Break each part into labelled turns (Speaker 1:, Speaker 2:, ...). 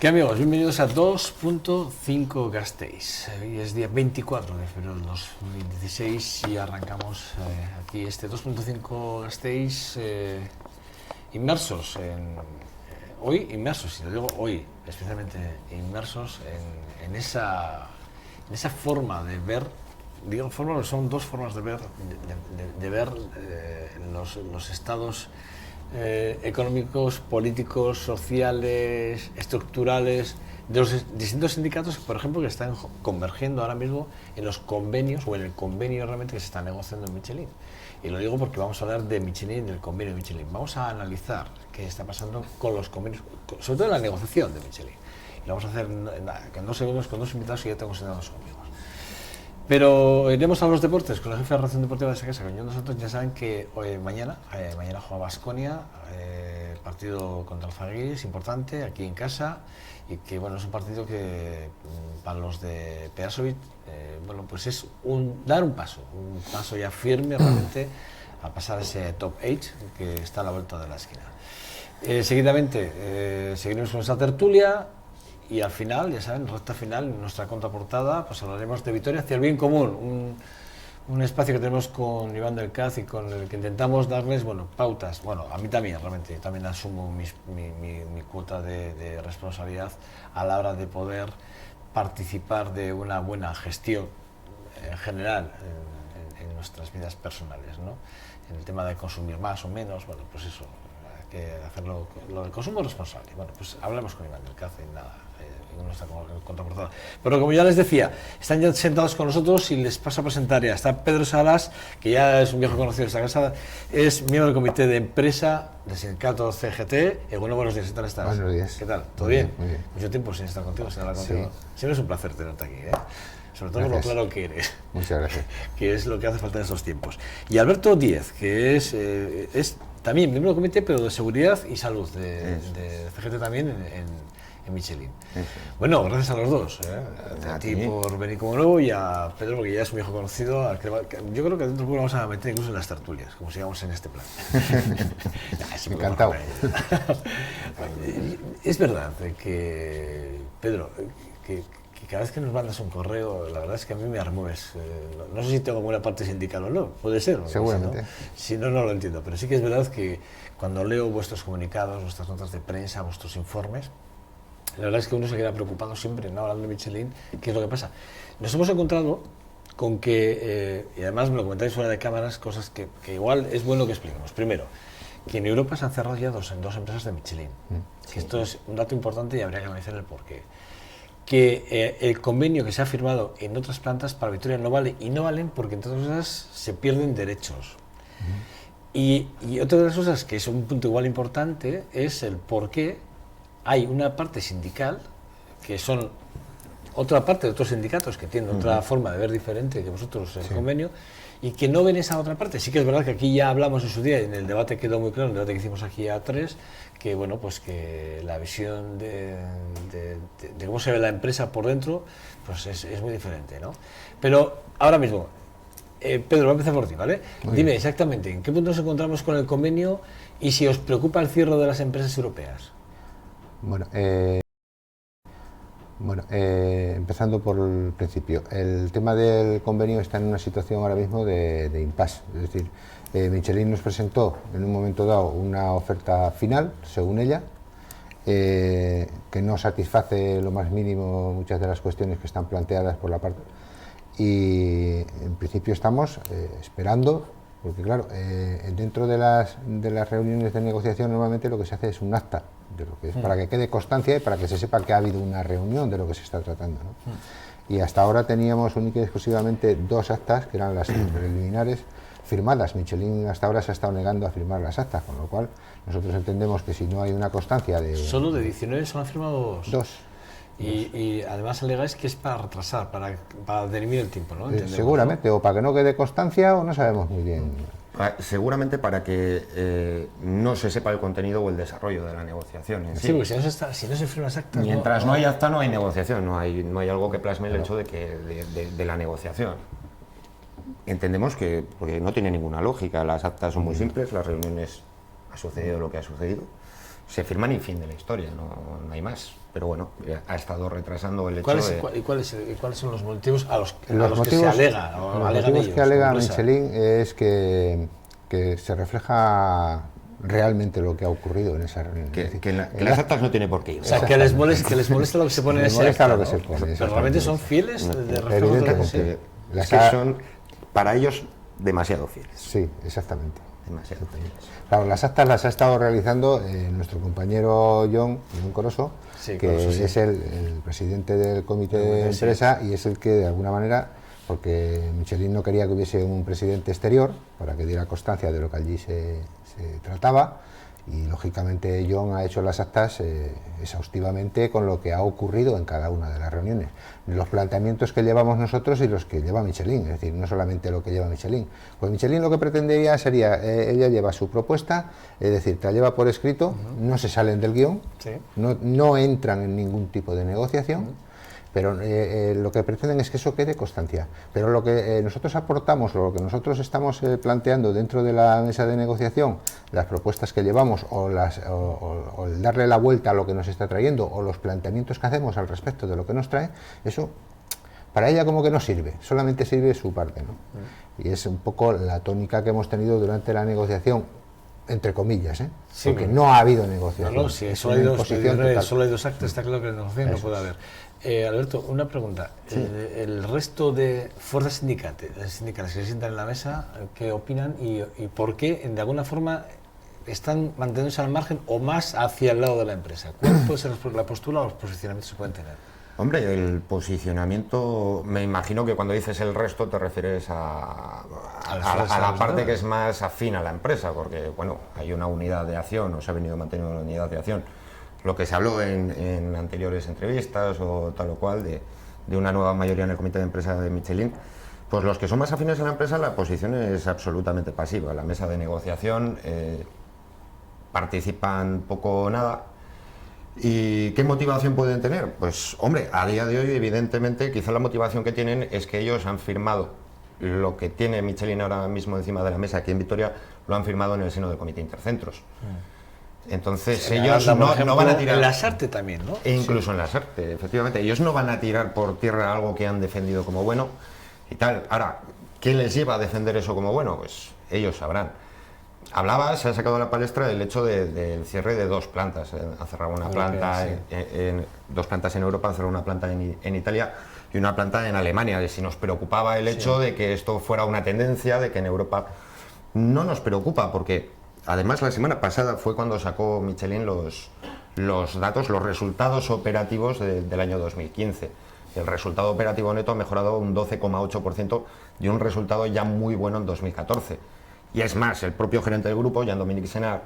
Speaker 1: ¿Qué amigos? Bienvenidos a 2.5 Gasteiz. Hoy es día 24 de febrero del 2016 y arrancamos aquí este 2.5 Gasteiz inmersos en... hoy inmersos, y lo digo hoy, especialmente inmersos en esa forma de ver. Digo forma porque son dos formas de ver, de ver los estados económicos, políticos, sociales, estructurales de los distintos sindicatos, por ejemplo, que están convergiendo ahora mismo en los convenios o en el convenio realmente que se está negociando en Michelin. Y lo digo porque vamos a hablar de Michelin, del convenio de Michelin. Vamos a analizar qué está pasando con los convenios, sobre todo en la negociación de Michelin. Y lo vamos a hacer en 2 segundos con 2 invitados que ya tengo sentados conmigo. Pero iremos a los deportes con la jefe de Relación Deportiva de esa casa, con John Dos Santos. Ya saben que mañana juega Baskonia, partido contra el Zalgiris, importante, aquí en casa, y que bueno, es un partido que para los de Pejasovic, bueno, pues es dar un paso ya firme realmente a pasar ese top 8 que está a la vuelta de la esquina. Seguidamente seguiremos con esa tertulia. Y al final, ya saben, recta final, en nuestra contraportada, pues hablaremos de Vitoria hacia el bien común, un espacio que tenemos con Iván del Caz y con el que intentamos darles, bueno, pautas. Bueno, a mí también, realmente, también asumo mi cuota de responsabilidad a la hora de poder participar de una buena gestión en general en nuestras vidas personales, ¿no? En el tema de consumir más o menos, bueno, pues eso, hay que hacerlo, lo del consumo responsable. Bueno, pues hablamos con Iván del Caz y nada. En nuestra contraportada. Pero como ya les decía, están ya sentados con nosotros y les paso a presentar ya. Está Pedro Salas, que ya es un viejo conocido de esta casa, es miembro del comité de empresa del sindicato CGT. Bueno, buenos días, ¿qué tal estás?
Speaker 2: Buenos días.
Speaker 1: ¿Qué tal? ¿Todo bien?
Speaker 2: Muy bien.
Speaker 1: Mucho tiempo sin estar contigo, sin hablar contigo.
Speaker 2: Sí.
Speaker 1: Siempre es un placer tenerte aquí, sobre todo
Speaker 2: Gracias.
Speaker 1: por lo claro que eres.
Speaker 2: Muchas gracias.
Speaker 1: Que es lo que hace falta en estos tiempos. Y Alberto Díez, que es también miembro del comité, pero de seguridad y salud de CGT también en Michelin. Bueno, gracias a los dos, a ti por venir como nuevo y a Pedro porque ya es un viejo conocido. Yo creo que dentro de vamos a meter incluso en las tertulias, como sigamos en este plan.
Speaker 2: Encantado.
Speaker 1: Es verdad que, Pedro, que cada vez que nos mandas un correo, la verdad es que a mí me remueves. No sé si tengo buena parte sindical o no, puede ser.
Speaker 2: Seguramente.
Speaker 1: Si no, no lo entiendo, pero sí que es verdad que cuando leo vuestros comunicados, vuestras notas de prensa, vuestros informes, la verdad es que uno se queda preocupado siempre, ¿no? Hablando de Michelin, ¿qué es lo que pasa? Nos hemos encontrado con que, y además me lo comentáis fuera de cámaras, cosas que igual es bueno que expliquemos. Primero, que en Europa se han cerrado ya dos empresas de Michelin. Sí. Esto es un dato importante y habría que analizar el porqué. Que el convenio que se ha firmado en otras plantas para Vitoria no vale, y no valen porque entre otras cosas se pierden derechos. Y otra de las cosas que es un punto igual importante es el porqué. Hay una parte sindical, que son otra parte de otros sindicatos que tienen otra forma de ver diferente que vosotros el convenio, y que no ven esa otra parte. Sí que es verdad que aquí ya hablamos en su día, y en el debate quedó muy claro, en el debate que hicimos aquí a 3, que bueno, pues que la visión de cómo se ve la empresa por dentro, pues es muy diferente, ¿no? Pero ahora mismo, Pedro, voy a empezar por ti, ¿vale? Dime exactamente, ¿en qué punto nos encontramos con el convenio y si os preocupa el cierre de las empresas europeas?
Speaker 2: Bueno, empezando por el principio, el tema del convenio está en una situación ahora mismo de impasse, es decir, Michelin nos presentó en un momento dado una oferta final, según ella, que no satisface lo más mínimo muchas de las cuestiones que están planteadas por la parte, y en principio estamos esperando. Porque claro, dentro de las reuniones de negociación normalmente lo que se hace es un acta, de lo que es, para que quede constancia y para que se sepa que ha habido una reunión de lo que se está tratando, ¿no? Y hasta ahora teníamos única y exclusivamente 2 actas, que eran las preliminares, firmadas. Michelin hasta ahora se ha estado negando a firmar las actas, con lo cual nosotros entendemos que si no hay una constancia de...
Speaker 1: Solo de 19 se han firmado 2.
Speaker 2: 2.
Speaker 1: Y además alegáis que es para retrasar, para dirimir el tiempo, ¿no?
Speaker 2: Seguramente, ¿no? O para que no quede constancia o no sabemos muy bien.
Speaker 3: Seguramente para que no se sepa el contenido o el desarrollo de la negociación.
Speaker 1: Sí, porque si no se firma acta...
Speaker 3: Mientras no hay acta no hay negociación, no hay algo que plasme el hecho de la negociación. Entendemos que, porque no tiene ninguna lógica, las actas son muy simples, las reuniones ha sucedido lo que ha sucedido, se firman y fin de la historia, no hay más. Pero bueno, ha estado retrasando el hecho de...
Speaker 1: ¿Cuáles son los motivos a los que
Speaker 2: motivos,
Speaker 1: se alega?
Speaker 2: Los motivos que alega Michelin es que se refleja realmente lo que ha ocurrido en esa reunión.
Speaker 3: Que las actas no tiene por qué ir.
Speaker 1: O sea, que les molesta lo que se pone en ese acta, ¿no?
Speaker 2: Se pone,
Speaker 1: pero realmente son fieles de reflejo de lo que se...
Speaker 3: Es que son, para ellos, demasiado fieles.
Speaker 2: Sí, exactamente.
Speaker 3: Demasiado fieles.
Speaker 2: Claro, las actas las ha estado realizando nuestro compañero John Coroso,
Speaker 1: sí,
Speaker 2: que
Speaker 1: Coroso, sí.
Speaker 2: es el presidente del comité de empresa, y es el que de alguna manera, porque Michelin no quería que hubiese un presidente exterior para que diera constancia de lo que allí se trataba, y lógicamente John ha hecho las actas exhaustivamente con lo que ha ocurrido en cada una de las reuniones, los planteamientos que llevamos nosotros y los que lleva Michelin, es decir, no solamente lo que lleva Michelin. Pues Michelin lo que pretendería sería, ella lleva su propuesta, es decir, te la lleva por escrito, no se salen del guión, no entran en ningún tipo de negociación, pero lo que pretenden es que eso quede constancia. Pero lo que nosotros aportamos, lo que nosotros estamos planteando dentro de la mesa de negociación, las propuestas que llevamos o el darle la vuelta a lo que nos está trayendo o los planteamientos que hacemos al respecto de lo que nos trae, eso para ella como que no sirve, solamente sirve su parte, ¿no? Y es un poco la tónica que hemos tenido durante la negociación, entre comillas, sí, porque no ha habido negociación.
Speaker 1: No, sí, solo hay dos actos, está claro que la negociación no puede haber. Alberto, una pregunta. Sí. El resto de fuerzas sindicales que se sientan en la mesa, ¿qué opinan y por qué, de alguna forma, están manteniéndose al margen o más hacia el lado de la empresa? ¿Cuál puede ser la postura o los posicionamientos que se pueden tener?
Speaker 3: Hombre, el posicionamiento, me imagino que cuando dices el resto te refieres a la parte que es más afín a la empresa, porque, bueno, hay una unidad de acción, o se ha venido manteniendo una unidad de acción. Lo que se habló en anteriores entrevistas o tal o cual de una nueva mayoría en el comité de empresa de Michelin, pues los que son más afines a la empresa, la posición es absolutamente pasiva. La mesa de negociación participan poco o nada. ¿Y qué motivación pueden tener? Pues hombre, a día de hoy evidentemente quizá la motivación que tienen es que ellos han firmado lo que tiene Michelin ahora mismo encima de la mesa aquí en Vitoria, lo han firmado en el seno del comité Intercentros. Entonces ellos no van a tirar...
Speaker 1: En la Sarte también, ¿no?
Speaker 3: E incluso en la Sarte, efectivamente. Ellos no van a tirar por tierra algo que han defendido como bueno y tal. Ahora, ¿qué les lleva a defender eso como bueno? Pues ellos sabrán. Se ha sacado a la palestra el hecho del cierre de dos plantas. Han cerrado una planta, dos plantas en Europa, han cerrado una planta en Italia y una planta en Alemania. Si nos preocupaba el hecho de que esto fuera una tendencia, de que en Europa no nos preocupa, porque... Además, la semana pasada fue cuando sacó Michelin los datos, los resultados operativos del año 2015. El resultado operativo neto ha mejorado un 12,8% y un resultado ya muy bueno en 2014. Y es más, el propio gerente del grupo, Jean-Dominique Senard,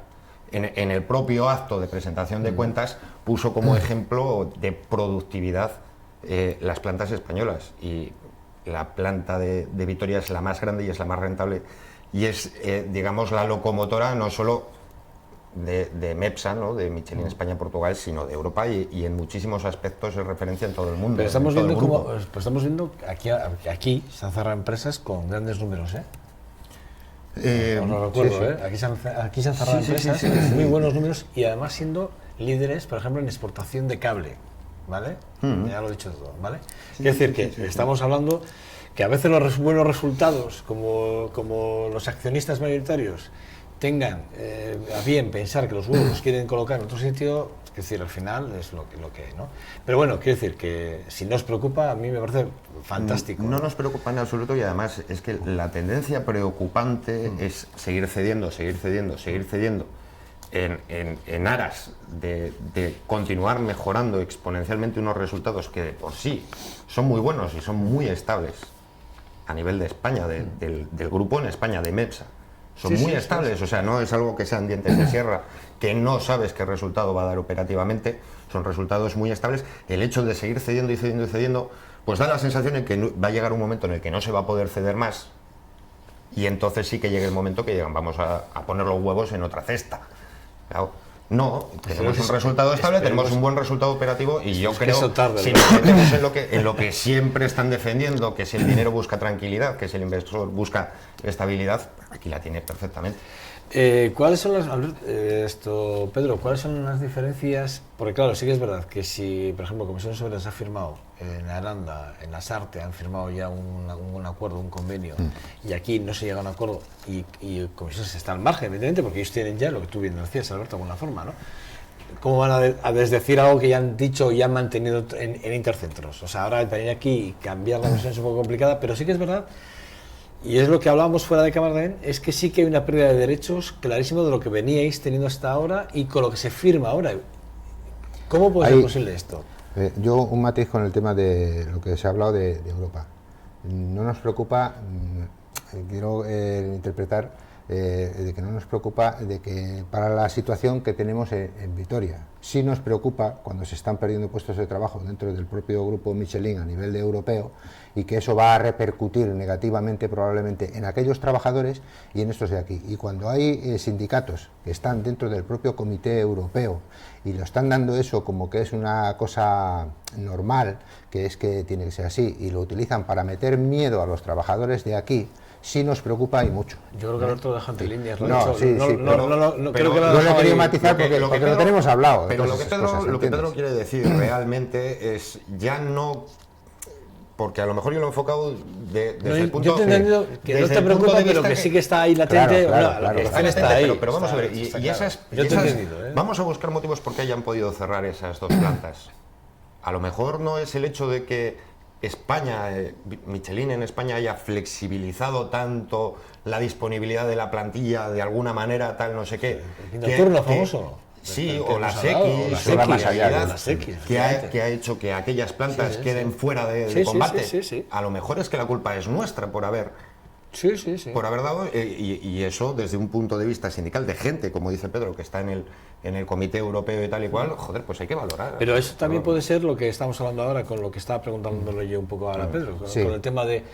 Speaker 3: en el propio acto de presentación de cuentas, puso como ejemplo de productividad las plantas españolas. Y la planta de Vitoria es la más grande y es la más rentable. Y es, digamos, la locomotora no solo de MEPSA, ¿no?, de Michelin España-Portugal, sino de Europa y en muchísimos aspectos es referencia en todo el mundo.
Speaker 1: Pero estamos viendo aquí se han cerrado empresas con grandes números, no recuerdo, sí. Aquí se han cerrado empresas con muy buenos números y además siendo líderes, por ejemplo, en exportación de cable, ¿vale? Ya lo he dicho todo, ¿vale? Quiero decir que estamos hablando que a veces los buenos resultados, como los accionistas mayoritarios tengan a bien pensar que los huevos los quieren colocar en otro sitio, es decir, al final es lo que ¿no? Pero bueno, quiero decir que si nos preocupa, a mí me parece fantástico.
Speaker 3: No nos preocupa en absoluto y además es que la tendencia preocupante es seguir cediendo en aras de continuar mejorando exponencialmente unos resultados que de por sí son muy buenos y son muy estables a nivel de España, del grupo en España, de MEPSA. Son muy estables, o sea, no es algo que sean dientes de sierra, que no sabes qué resultado va a dar operativamente, son resultados muy estables. El hecho de seguir cediendo, pues da la sensación de que va a llegar un momento en el que no se va a poder ceder más, y entonces sí que llega el momento que llegan, vamos a poner los huevos en otra cesta. Claro, no, tenemos un resultado estable, tenemos un buen resultado operativo y yo creo que si nos metemos en lo que siempre están defendiendo, que si el dinero busca tranquilidad, que si el inversor busca estabilidad, aquí la tiene perfectamente.
Speaker 1: ¿Cuáles son las, Pedro, cuáles son las diferencias? Porque claro, sí que es verdad que si, por ejemplo, Comisiones Obreras ha firmado en Aranda, en Lasarte, han firmado ya un acuerdo, un convenio, y aquí no se llega a un acuerdo, y Comisiones está al margen, evidentemente, porque ellos tienen ya lo que tú bien decías, Alberto, de alguna forma, ¿no? ¿Cómo van a desdecir algo que ya han dicho y han mantenido en Intercentros? O sea, ahora venir aquí y cambiar la versión es un poco complicada, pero sí que es verdad. Y es lo que hablábamos fuera de cámara también, es que sí que hay una pérdida de derechos clarísimo de lo que veníais teniendo hasta ahora y con lo que se firma ahora. ¿Cómo puede ser posible esto?
Speaker 2: Yo un matiz con el tema de lo que se ha hablado de Europa. No nos preocupa, quiero interpretar, de que no nos preocupa de que para la situación que tenemos en Vitoria. Sí nos preocupa cuando se están perdiendo puestos de trabajo dentro del propio grupo Michelin a nivel europeo, y que eso va a repercutir negativamente probablemente en aquellos trabajadores y en estos de aquí. Y cuando hay sindicatos que están dentro del propio Comité Europeo y lo están dando eso como que es una cosa normal, que es que tiene que ser así, y lo utilizan para meter miedo a los trabajadores de aquí, sí nos preocupa y mucho.
Speaker 1: Yo creo que Alberto deja entre líneas.
Speaker 2: No,
Speaker 1: Creo que
Speaker 2: yo lo he querido matizar porque lo tenemos hablado.
Speaker 3: Pero lo que Pedro quiere decir realmente es ya no... Porque a lo mejor yo lo he enfocado desde el punto de vista... Yo
Speaker 1: te he entendido que no te preocupa, pero que sí que está ahí latente.
Speaker 3: La preocupación está ahí. Pero vamos a ver,
Speaker 1: claro.
Speaker 3: Vamos a buscar motivos por qué hayan podido cerrar esas dos plantas. A lo mejor no es el hecho de que España, Michelin en España haya flexibilizado tanto la disponibilidad de la plantilla de alguna manera, tal, no sé qué.
Speaker 1: El turno famoso.
Speaker 3: Sí, o las X, que ha hecho que aquellas plantas queden fuera de combate. A lo mejor es que la culpa es nuestra por haber dado, y eso desde un punto de vista sindical, de gente, como dice Pedro, que está en el Comité Europeo y tal y cual, joder, pues hay que valorar.
Speaker 1: Pero eso también puede ser lo que estamos hablando ahora, con lo que estaba preguntándole yo un poco ahora a Pedro, con el tema de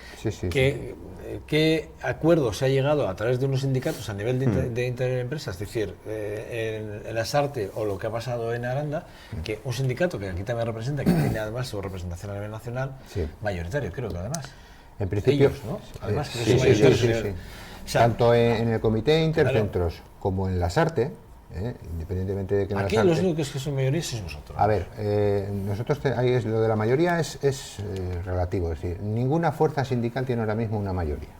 Speaker 1: qué acuerdo se ha llegado a través de unos sindicatos a nivel de interempresas, es decir, en Lasarte o lo que ha pasado en Aranda, que un sindicato que aquí también representa, que tiene además su representación a nivel nacional, mayoritario, creo que además.
Speaker 2: En principio,
Speaker 1: ellos, ¿no? Además,
Speaker 2: sí. O sea, tanto en el Comité Intercentros como en Lasarte, independientemente de que
Speaker 1: aquí los únicos que son mayoría sois vosotros.
Speaker 2: A ver, nosotros ahí lo de la mayoría es relativo, es decir, ninguna fuerza sindical tiene ahora mismo una mayoría,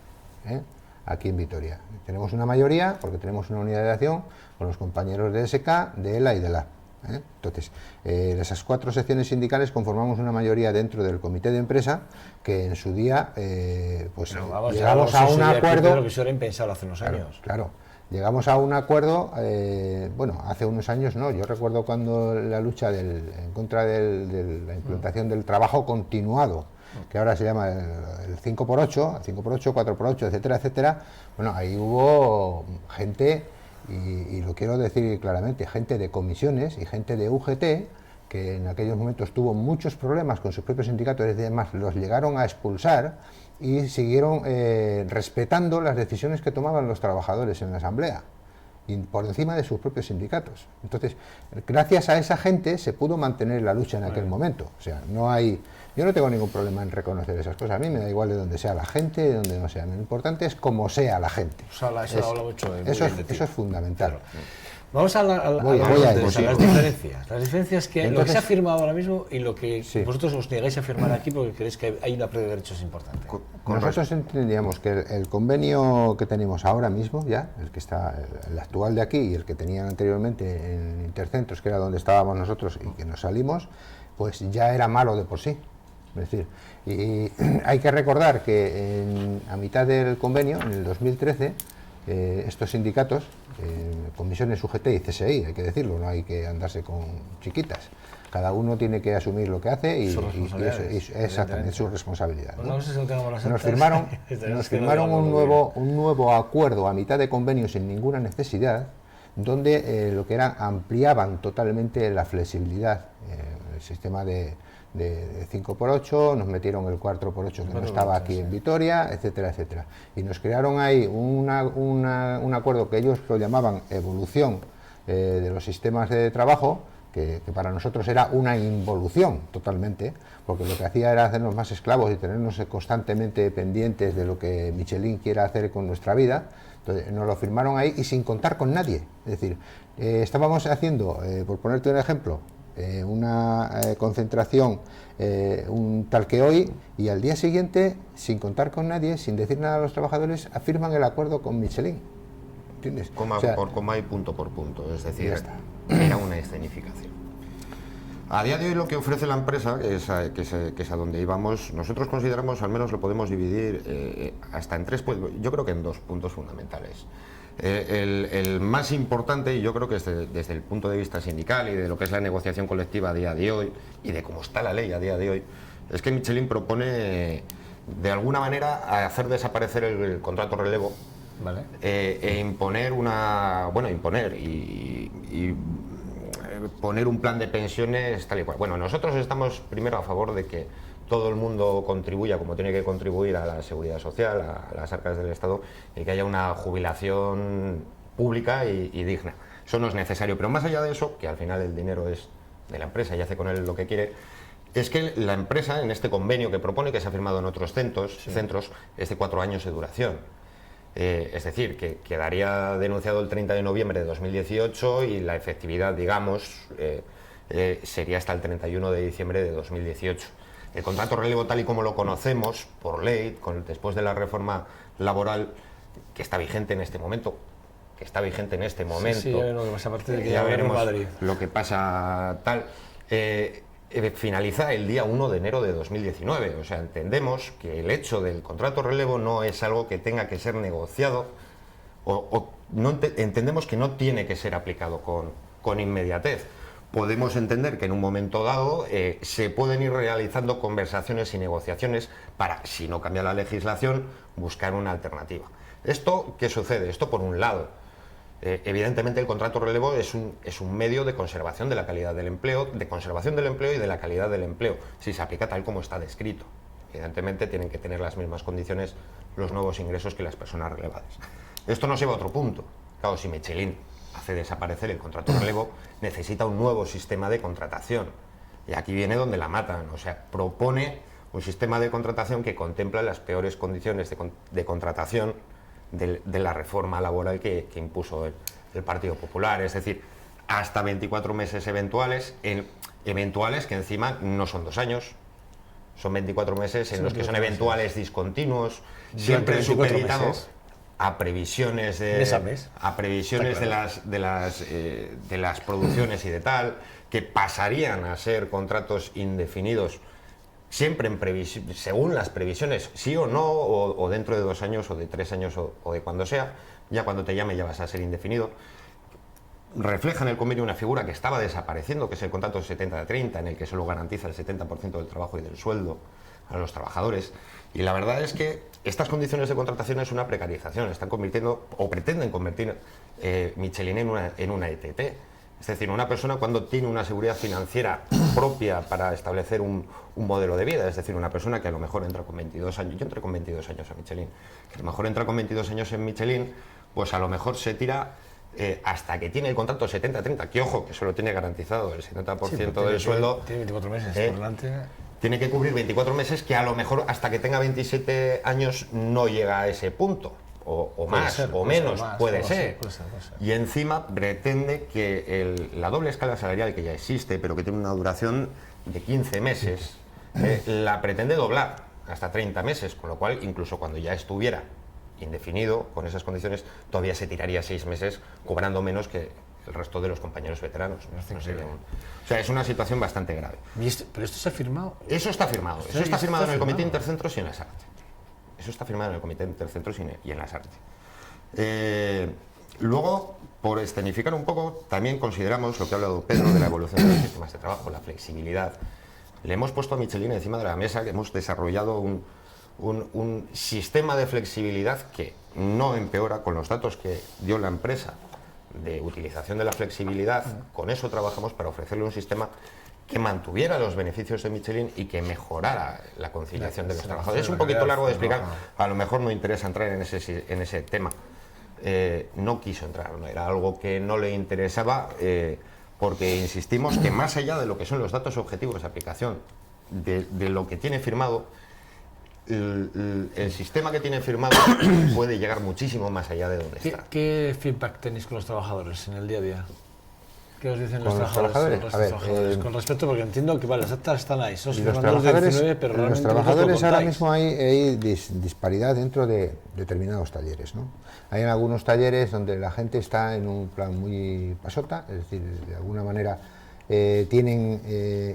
Speaker 2: aquí en Vitoria. Tenemos una mayoría porque tenemos una unidad de acción con los compañeros de SK, de ELA y de LA. Entonces, esas 4 secciones sindicales conformamos una mayoría dentro del comité de empresa que en su día llegamos a un acuerdo.
Speaker 1: Que eso era impensable hace unos años.
Speaker 2: Claro, llegamos a un acuerdo, hace unos años no, yo recuerdo cuando la lucha en contra de la implantación del trabajo continuado, que ahora se llama el 5x8, 5x8, 4x8, etcétera, etcétera. Bueno, ahí hubo gente, y lo quiero decir claramente, gente de comisiones y gente de UGT que en aquellos momentos tuvo muchos problemas con sus propios sindicatos, y además los llegaron a expulsar y siguieron respetando las decisiones que tomaban los trabajadores en la asamblea y por encima de sus propios sindicatos. Entonces, gracias a esa gente se pudo mantener la lucha en aquel momento. O sea, yo no tengo ningún problema en reconocer esas cosas. A mí me da igual de dónde sea la gente, de dónde no sea. Lo importante es cómo sea la gente. Eso es fundamental.
Speaker 1: Claro. Vamos a las diferencias. Las diferencias que lo que se ha firmado ahora mismo y lo que vosotros os negáis a firmar aquí porque creéis que hay una pérdida de derechos importante.
Speaker 2: Nosotros entendíamos que el convenio que tenemos ahora mismo, ya, el que está, el actual de aquí y el que tenían anteriormente en Intercentros, que era donde estábamos nosotros y que nos salimos, pues ya era malo de por sí. Es decir, y hay que recordar que a mitad del convenio, en el 2013, estos sindicatos, comisiones UGT y CSI, hay que decirlo, no hay que andarse con chiquitas. Cada uno tiene que asumir lo que hace y exactamente, es su responsabilidad, ¿no? Nos firmaron un nuevo acuerdo a mitad de convenio sin ninguna necesidad, donde lo que era ampliaban totalmente la flexibilidad, el sistema de 5x8, nos metieron el 4x8 que no estaba aquí en Vitoria, etcétera, etcétera. Y nos crearon ahí un acuerdo que ellos lo llamaban evolución de los sistemas de trabajo, que para nosotros era una involución totalmente, porque lo que hacía era hacernos más esclavos y tenernos constantemente pendientes de lo que Michelin quiera hacer con nuestra vida. Entonces nos lo firmaron ahí y sin contar con nadie. Es decir, estábamos haciendo, por ponerte un ejemplo, una concentración un tal que hoy, y al día siguiente, sin contar con nadie, sin decir nada a los trabajadores, afirman el acuerdo con Michelin. ¿Entiendes?
Speaker 3: Coma
Speaker 2: O sea,
Speaker 3: por coma y punto por punto, es decir,
Speaker 2: ya está.
Speaker 3: era una escenificación. A día de hoy lo que ofrece la empresa, que es a donde íbamos, nosotros consideramos, al menos lo podemos dividir hasta en tres, yo creo que en dos puntos fundamentales. El más importante, y yo creo que desde el punto de vista sindical y de lo que es la negociación colectiva a día de hoy, y de cómo está la ley a día de hoy, es que Michelin propone, de alguna manera, hacer desaparecer el contrato relevo,
Speaker 1: Vale.
Speaker 3: imponer y poner un plan de pensiones tal y cual. Bueno, nosotros estamos primero a favor de que todo el mundo contribuya como tiene que contribuir a la seguridad social, a las arcas del Estado, y que haya una jubilación pública y digna. Eso no es necesario, pero más allá de eso, que al final el dinero es de la empresa y hace con él lo que quiere, es que la empresa, en este convenio que propone, que se ha firmado en otros centros, es de 4 años de duración. Es decir, que quedaría denunciado el 30 de noviembre de 2018 y la efectividad, digamos, sería hasta el 31 de diciembre de 2018. El contrato relevo, tal y como lo conocemos por ley, después de la reforma laboral que está vigente en este momento, sí,
Speaker 1: ya veremos lo que pasa, aparte de que
Speaker 3: ya veremos
Speaker 1: Madrid.
Speaker 3: lo que pasa tal, finaliza el día 1 de enero de 2019. O sea, entendemos que el hecho del contrato relevo no es algo que tenga que ser negociado entendemos que no tiene que ser aplicado con inmediatez. Podemos entender que en un momento dado se pueden ir realizando conversaciones y negociaciones para, si no cambia la legislación, buscar una alternativa. ¿Esto qué sucede? Esto por un lado. Evidentemente el contrato relevo es un medio de conservación de la calidad del empleo, y de la calidad del empleo, si se aplica tal como está descrito. Evidentemente tienen que tener las mismas condiciones los nuevos ingresos que las personas relevadas. Esto nos lleva a otro punto. Claro, si Michelin hace desaparecer el contrato relevo, necesita un nuevo sistema de contratación. Y aquí viene donde la matan. O sea, propone un sistema de contratación que contempla las peores condiciones de contratación de la reforma laboral que impuso el Partido Popular. Es decir, hasta 24 meses eventuales que encima no son 2 años, son 24 meses en los que son eventuales discontinuos, siempre supeditado a previsiones de las producciones y de tal, que pasarían a ser contratos indefinidos, siempre según las previsiones, sí o no, o dentro de 2 años, o de 3 años, o de cuando sea. Ya cuando te llame ya vas a ser indefinido. Refleja en el convenio una figura que estaba desapareciendo, que es el contrato 70-30, en el que solo garantiza el 70% del trabajo y del sueldo a los trabajadores. Y la verdad es que estas condiciones de contratación es una precarización, están convirtiendo, o pretenden convertir Michelin en una ETT. Es decir, una persona cuando tiene una seguridad financiera propia para establecer un modelo de vida, es decir, una persona que a lo mejor entra con 22 años, yo entré con 22 años a Michelin, que a lo mejor entra con 22 años en Michelin, pues a lo mejor se tira hasta que tiene el contrato 70-30, que ojo, que solo tiene garantizado el 70% del sueldo.
Speaker 1: Tiene 24 meses por delante.
Speaker 3: Tiene que cubrir 24 meses, que a lo mejor hasta que tenga 27 años no llega a ese punto. O más, o menos, puede ser. Y encima pretende que la doble escala salarial que ya existe, pero que tiene una duración de 15 meses, la pretende doblar hasta 30 meses, con lo cual incluso cuando ya estuviera indefinido, con esas condiciones, todavía se tiraría 6 meses cobrando menos que el resto de los compañeros veteranos. O sea, es una situación bastante grave.
Speaker 1: ¿Pero esto se ha firmado?
Speaker 3: Eso está firmado. Eso está firmado en el Comité Intercentros y en las Artes. Eso está firmado en el Comité Intercentros y en las Artes. Luego, por escenificar un poco, también consideramos lo que ha hablado Pedro de la evolución de los sistemas de trabajo, la flexibilidad. Le hemos puesto a Michelin encima de la mesa que hemos desarrollado un sistema de flexibilidad que no empeora con los datos que dio la empresa de utilización de la flexibilidad. Con eso trabajamos para ofrecerle un sistema que mantuviera los beneficios de Michelin y que mejorara la conciliación de los trabajadores. Es un poquito largo de explicar, a lo mejor no interesa entrar en ese tema. No quiso entrar, no era algo que no le interesaba, porque insistimos que más allá de lo que son los datos objetivos de aplicación, de lo que tiene firmado, el sistema que tiene firmado puede llegar muchísimo más allá de donde está.
Speaker 1: ¿Qué feedback tenéis con los trabajadores en el día a día? ¿Qué os dicen los
Speaker 2: ¿Con los
Speaker 1: trabajadores?
Speaker 2: trabajadores?
Speaker 1: Con respecto, porque entiendo que las actas están ahí, son
Speaker 2: Los
Speaker 1: firmando los 19, pero
Speaker 2: los
Speaker 1: realmente
Speaker 2: trabajadores
Speaker 1: no
Speaker 2: ahora
Speaker 1: contáis.
Speaker 2: mismo hay disparidad dentro de determinados talleres, ¿no? Hay algunos talleres donde la gente está en un plan muy pasota, es decir, de alguna manera tienen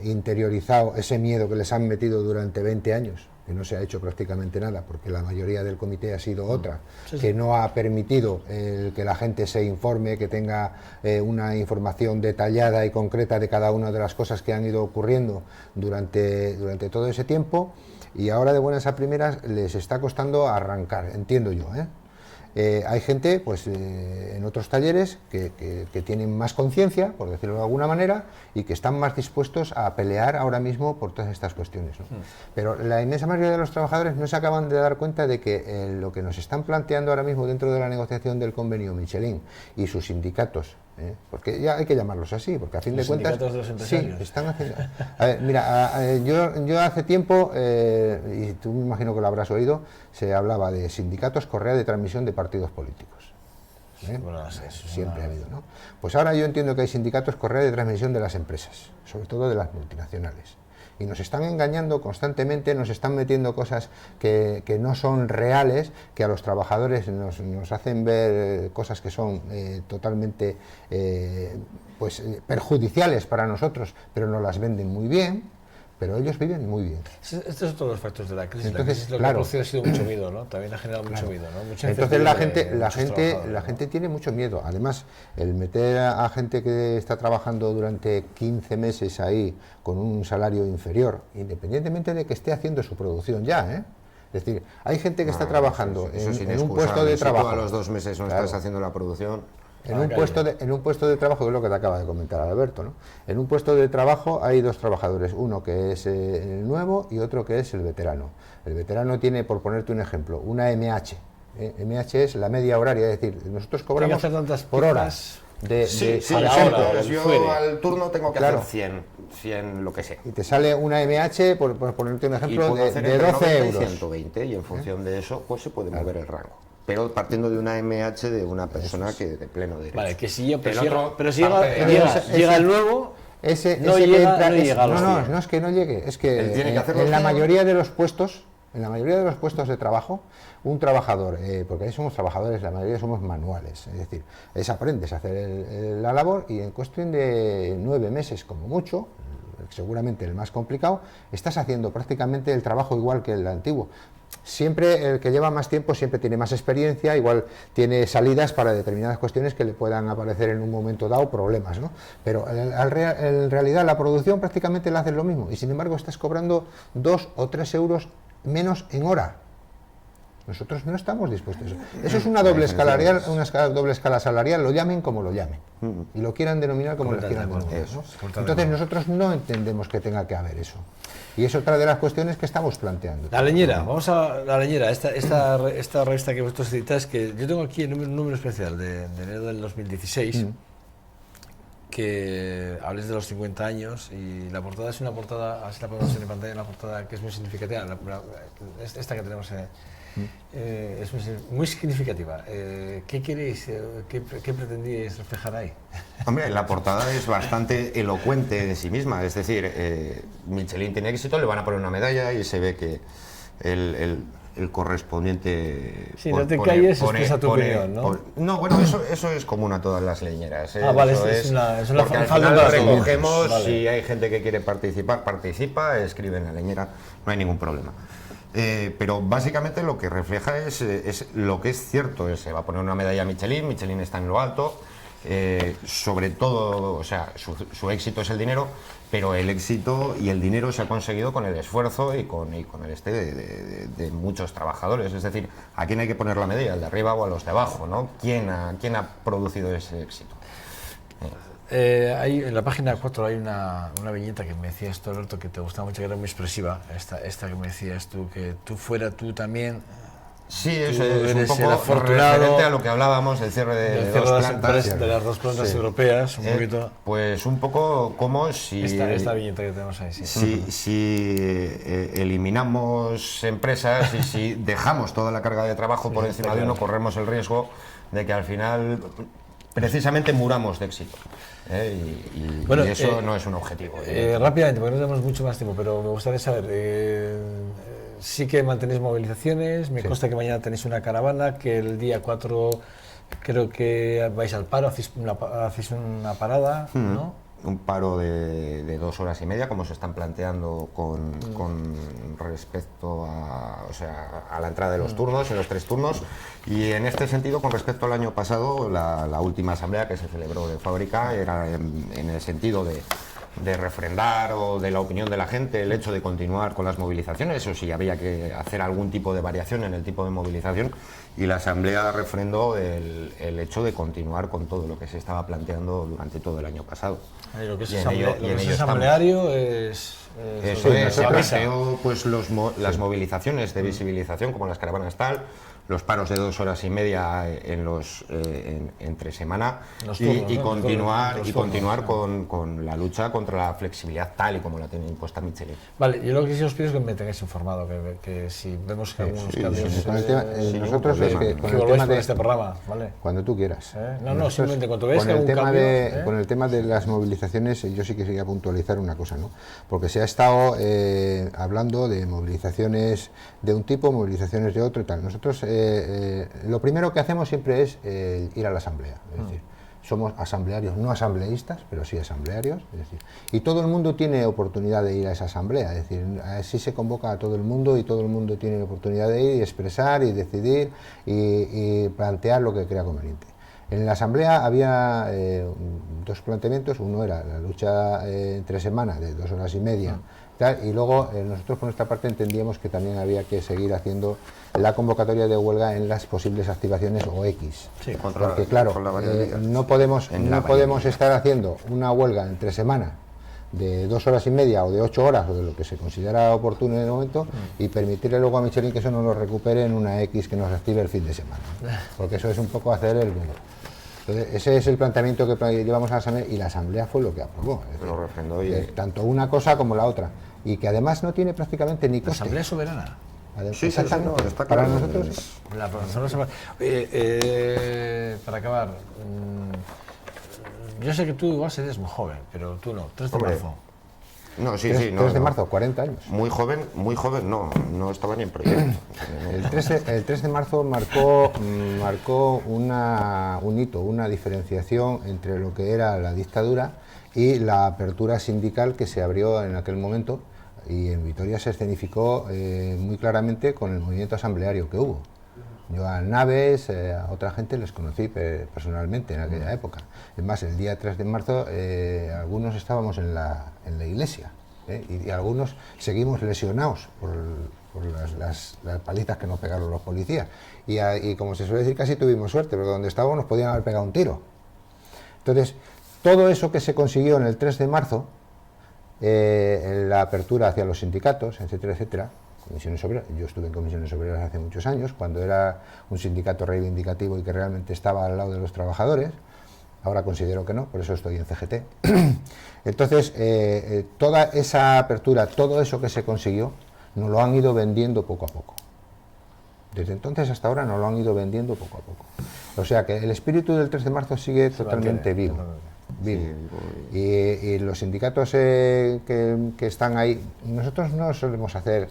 Speaker 2: interiorizado ese miedo que les han metido durante 20 años, que no se ha hecho prácticamente nada, porque la mayoría del comité ha sido otra, que no ha permitido que la gente se informe, que tenga una información detallada y concreta de cada una de las cosas que han ido ocurriendo durante todo ese tiempo, y ahora de buenas a primeras les está costando arrancar, entiendo yo, ¿eh? Hay gente pues, en otros talleres que tienen más conciencia, por decirlo de alguna manera, y que están más dispuestos a pelear ahora mismo por todas estas cuestiones, ¿no? Pero la inmensa mayoría de los trabajadores no se acaban de dar cuenta de que lo que nos están planteando ahora mismo dentro de la negociación del convenio Michelin y sus sindicatos, porque ya hay que llamarlos así, porque a fin de cuentas
Speaker 1: Sindicatos de los empresarios.
Speaker 2: sí, están haciendo. A ver, mira, yo hace tiempo, y tú me imagino que lo habrás oído, se hablaba de sindicatos correa de transmisión de partidos políticos.
Speaker 1: Bueno,
Speaker 2: Siempre ha habido, ¿no? Pues ahora yo entiendo que hay sindicatos correa de transmisión de las empresas, sobre todo de las multinacionales. Y nos están engañando constantemente, nos están metiendo cosas que no son reales, que a los trabajadores nos hacen ver cosas que son totalmente perjudiciales para nosotros, pero nos las venden muy bien, pero ellos viven muy bien.
Speaker 1: Estos son todos los factores de la crisis.
Speaker 2: Entonces,
Speaker 1: La crisis lo que ha producido ha sido mucho miedo, ¿no? También ha generado mucho miedo, ¿no? Mucha
Speaker 2: Entonces la
Speaker 1: incertidumbre en muchos trabajadores, ¿no?
Speaker 2: gente tiene mucho miedo. Además, el meter a gente que está trabajando durante 15 meses ahí con un salario inferior, independientemente de que esté haciendo su producción ya, ¿eh? Es decir, hay gente que está trabajando
Speaker 3: eso es
Speaker 2: en un puesto de
Speaker 3: inexcusable.
Speaker 2: trabajo.
Speaker 3: Si tú a los 2 meses no
Speaker 2: Claro.
Speaker 3: estás haciendo la producción.
Speaker 2: En un puesto de trabajo, que es lo que te acaba de comentar Alberto, ¿no? En un puesto de trabajo hay dos trabajadores, uno que es el nuevo y otro que es el veterano. El veterano tiene, por ponerte un ejemplo, una MH. MH es la media horaria, es decir, nosotros cobramos
Speaker 1: hacer tantas
Speaker 2: por horas.
Speaker 3: Sí,
Speaker 2: por
Speaker 3: a la
Speaker 2: ejemplo,
Speaker 3: hora. Yo
Speaker 1: fuere.
Speaker 3: al turno tengo que
Speaker 2: Claro.
Speaker 3: hacer 100 lo que sea.
Speaker 2: y te sale una MH, por ponerte un
Speaker 3: Y
Speaker 2: ejemplo,
Speaker 3: puedo hacer
Speaker 2: de
Speaker 3: entre
Speaker 2: 12
Speaker 3: 90 y
Speaker 2: euros.
Speaker 3: 120, y en función de eso pues se puede mover el rango. Pero partiendo de una MH de una persona que de pleno derecho.
Speaker 1: Vale, que si yo, pero
Speaker 3: El
Speaker 1: si llega,
Speaker 3: otro
Speaker 1: pero si
Speaker 3: parte
Speaker 1: llega,
Speaker 3: de-
Speaker 1: llega el nuevo,
Speaker 2: Ese
Speaker 1: no
Speaker 2: que
Speaker 1: llega,
Speaker 2: entra-
Speaker 1: no llega a los
Speaker 2: no,
Speaker 1: 100.
Speaker 2: no es que no llegue, es que
Speaker 3: Él tiene que hacer los
Speaker 2: en la
Speaker 3: 100.
Speaker 2: mayoría de los puestos, de trabajo, un trabajador, porque ahí somos trabajadores, la mayoría somos manuales, es decir, aprendes a hacer la labor y en cuestión de 9 meses como mucho, seguramente el más complicado, estás haciendo prácticamente el trabajo igual que el antiguo. Siempre el que lleva más tiempo siempre tiene más experiencia, igual tiene salidas para determinadas cuestiones que le puedan aparecer en un momento dado problemas, ¿no? Pero en realidad la producción prácticamente la haces lo mismo y sin embargo estás cobrando 2 o 3 euros menos en hora. Nosotros no estamos dispuestos a eso. Eso es una doble escala salarial, lo llamen como lo llamen y lo quieran denominar como lo quieran denominar, ¿no? Entonces nosotros no entendemos que tenga que haber eso. Y es otra de las cuestiones que estamos planteando.
Speaker 1: La Leñera, vamos a La Leñera, esta revista que vosotros editáis, que yo tengo aquí un número especial de enero del 2016, que hables de los 50 años y la portada es una portada, así la podemos ver en pantalla, una portada que es muy significativa, esta que tenemos es muy significativa. ¿Qué queréis, qué pretendíais reflejar ahí?
Speaker 3: Hombre, la portada es bastante elocuente de sí misma, es decir, Michelin tiene éxito, le van a poner una medalla y se ve que el correspondiente...
Speaker 1: Sí, no te calles, expresa tu opinión, ¿no?
Speaker 3: No, bueno, eso es común a todas las leñeras.
Speaker 1: Vale,
Speaker 3: eso
Speaker 1: es una
Speaker 3: porque al
Speaker 1: falda
Speaker 3: final
Speaker 1: para
Speaker 3: recogemos,
Speaker 1: vale.
Speaker 3: si hay gente que quiere participar, participa, escribe en la leñera, no hay ningún problema. Pero básicamente lo que refleja es lo que es cierto, se va a poner una medalla a Michelin, Michelin está en lo alto, sobre todo, o sea, su éxito es el dinero, pero el éxito y el dinero se ha conseguido con el esfuerzo y con el de muchos trabajadores. Es decir, ¿a quién hay que poner la medalla? ¿Al de arriba o a los de abajo? ¿No? ¿Quién ha producido ese éxito?
Speaker 1: En la página 4 hay una viñeta que me decías tú, Alberto, que te gustaba mucho, que era muy expresiva, esta que me decías tú, que tú fuera tú también,
Speaker 3: Sí,
Speaker 1: Tú
Speaker 3: eso es un
Speaker 1: eres
Speaker 3: poco
Speaker 1: el afortunado
Speaker 3: referente a lo que hablábamos del cierre de
Speaker 1: cierre
Speaker 3: dos
Speaker 1: de
Speaker 3: plantas.
Speaker 1: de las dos plantas
Speaker 3: Sí.
Speaker 1: europeas, un poquito.
Speaker 3: Pues un poco como si...
Speaker 1: Esta viñeta que tenemos ahí, sí.
Speaker 3: Si eliminamos empresas y si dejamos toda la carga de trabajo por encima de uno, corremos el riesgo de que al final precisamente muramos de éxito.
Speaker 1: Bueno,
Speaker 3: y eso no es un objetivo.
Speaker 1: Rápidamente, porque no tenemos mucho más tiempo, pero me gustaría saber, sí que mantenéis movilizaciones, me consta que mañana tenéis una caravana, que el día 4 creo que vais al paro, hacéis una parada, ¿no?
Speaker 3: Un paro de 2 horas y media, como se están planteando con respecto a la entrada de los turnos, en los 3 turnos. Y en este sentido, con respecto al año pasado, la última asamblea que se celebró de fábrica era en el sentido de refrendar o de la opinión de la gente el hecho de continuar con las movilizaciones, o si había que hacer algún tipo de variación en el tipo de movilización, y la asamblea refrendó el hecho de continuar con todo lo que se estaba planteando durante todo el año pasado.
Speaker 1: Lo que es,
Speaker 3: Y en ello
Speaker 1: asambleario es...
Speaker 3: Eso es, se planteó pues las movilizaciones de visibilización, como las caravanas tal, los paros de 2 horas y media entre semana, y continuar con la lucha contra la flexibilidad tal y como la tiene impuesta Michelin.
Speaker 1: Vale, yo lo que sí os pido es que me tengáis informado, que si vemos que algunos cambios...
Speaker 2: nosotros es que
Speaker 1: con el tema de este programa, ¿vale?
Speaker 2: Cuando tú quieras.
Speaker 1: No, simplemente cuando veáis
Speaker 2: con
Speaker 1: que
Speaker 2: el tema
Speaker 1: cambio,
Speaker 2: con el tema de las movilizaciones, yo sí que quería puntualizar una cosa, ¿no? Porque se ha estado hablando de movilizaciones de un tipo, movilizaciones de otro y tal. Nosotros lo primero que hacemos siempre es ir a la asamblea, es decir, somos asamblearios, no asambleístas, pero sí asamblearios, es decir, y todo el mundo tiene oportunidad de ir a esa asamblea, es decir, así se convoca a todo el mundo y todo el mundo tiene oportunidad de ir y expresar y decidir y plantear lo que crea conveniente. En la asamblea había 2 planteamientos, uno era la lucha entre semanas de 2 horas y media, tal, y luego nosotros por nuestra parte entendíamos que también había que seguir haciendo la convocatoria de huelga en las posibles activaciones o X, porque claro, no podemos estar haciendo una huelga entre semana de 2 horas y media o de 8 horas o de lo que se considera oportuno en el momento y permitirle luego a Michelin que eso no lo recupere en una X que nos active el fin de semana, porque eso es un poco hacer el bobo. Entonces, ese es el planteamiento que llevamos a la asamblea y la asamblea fue lo que aprobó, es decir,
Speaker 3: lo refrendó
Speaker 2: tanto una cosa como la otra, y que además no tiene prácticamente ni coste.
Speaker 1: ¿La asamblea soberana?
Speaker 2: Sí, exactamente.
Speaker 3: Está
Speaker 2: para
Speaker 3: claro.
Speaker 2: nosotros
Speaker 1: para acabar, yo sé que tú igual eres muy joven, pero tú no, 3 de marzo.
Speaker 3: No, sí,
Speaker 2: 3 de marzo, 40 años.
Speaker 3: Muy joven, no estaba ni en proyecto.
Speaker 2: El 3 de marzo marcó un hito, una diferenciación entre lo que era la dictadura y la apertura sindical que se abrió en aquel momento, y en Vitoria se escenificó muy claramente con el movimiento asambleario que hubo. Yo a Naves, a otra gente les conocí personalmente en aquella época. Es más, el día 3 de marzo algunos estábamos en la iglesia, y algunos seguimos lesionados por las palizas que nos pegaron los policías. Y como se suele decir, casi tuvimos suerte, porque donde estábamos nos podían haber pegado un tiro. Entonces, todo eso que se consiguió en el 3 de marzo, en la apertura hacia los sindicatos, etcétera, etcétera, Comisiones Obreras, yo estuve en Comisiones Obreras hace muchos años, cuando era un sindicato reivindicativo y que realmente estaba al lado de los trabajadores. Ahora considero que no, por eso estoy en CGT. Entonces, toda esa apertura, todo eso que se consiguió, nos lo han ido vendiendo poco a poco. Desde entonces hasta ahora nos lo han ido vendiendo poco a poco. O sea que el espíritu del 3 de marzo sigue totalmente vivo. Y los sindicatos que están ahí, nosotros no solemos hacer,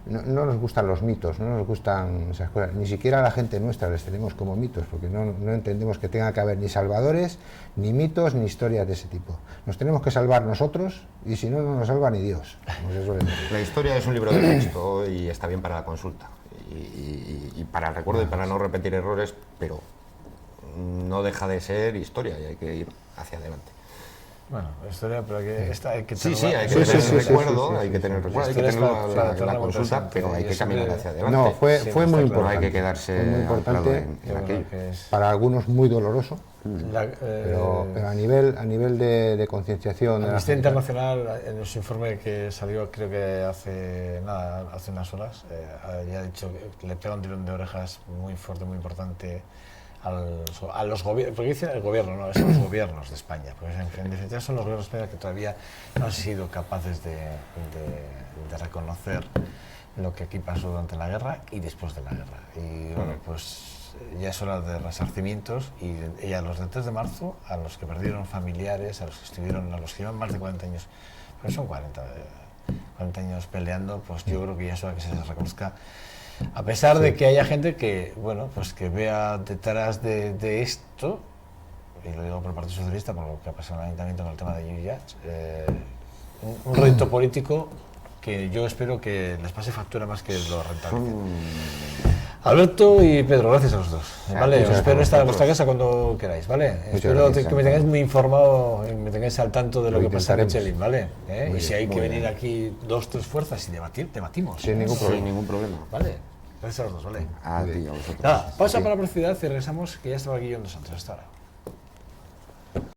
Speaker 2: no nos gustan los mitos, no nos gustan esas cosas, ni siquiera a la gente nuestra les tenemos como mitos, porque no entendemos que tenga que haber ni salvadores, ni mitos, ni historias de ese tipo. Nos tenemos que salvar nosotros, y si no, no nos salva ni Dios, como se suele decir.
Speaker 3: La historia es un libro de texto y está bien para la consulta, y para el recuerdo y para no repetir errores, pero no deja de ser historia y hay que ir hacia adelante.
Speaker 1: Bueno, historia, pero hay que
Speaker 3: tener hay que tener recuerdo, hay que tener la consulta, pero hay que caminar hacia adelante.
Speaker 2: No, fue muy importante.
Speaker 3: No hay que quedarse
Speaker 2: muy importante,
Speaker 3: en aquello.
Speaker 2: Para algunos muy doloroso, Pero a nivel de concienciación...
Speaker 1: Amnistía Internacional, en su informe que salió creo que hace unas horas, ya ha dicho que le pega un tirón de orejas muy fuerte, muy importante a los gobiernos, porque dicen el gobierno, no, son los gobiernos de España, porque en definitiva son los gobiernos de España que todavía no han sido capaces de reconocer lo que aquí pasó durante la guerra y después de la guerra. Y bueno, pues ya es hora de resarcimientos y a los del 3 de marzo, a los que perdieron familiares, a los que llevan más de 40 años, pero son 40 años peleando, pues yo creo que ya es hora que se les reconozca. A pesar de que haya gente que, bueno, pues que vea detrás de esto, y lo digo por el Partido Socialista, por lo que ha pasado en el Ayuntamiento con el tema de Yuyach, un rédito político que yo espero que les pase factura más que lo rentable. Alberto y Pedro, gracias a los dos. ¿Vale? Os espero estar en vuestra casa cuando queráis, ¿vale? Espero que me tengáis muy informado y me tengáis al tanto de lo que pasa en Michelin, ¿vale? Y si hay que venir aquí 2, 3 fuerzas y debatimos.
Speaker 2: Sin ningún problema.
Speaker 1: ¿Vale? Gracias a los dos, ¿vale?
Speaker 3: A ti, a vosotros.
Speaker 1: Nada, pausa para la publicidad y regresamos, que ya estaba aquí yo en Dos Santos. Hasta ahora.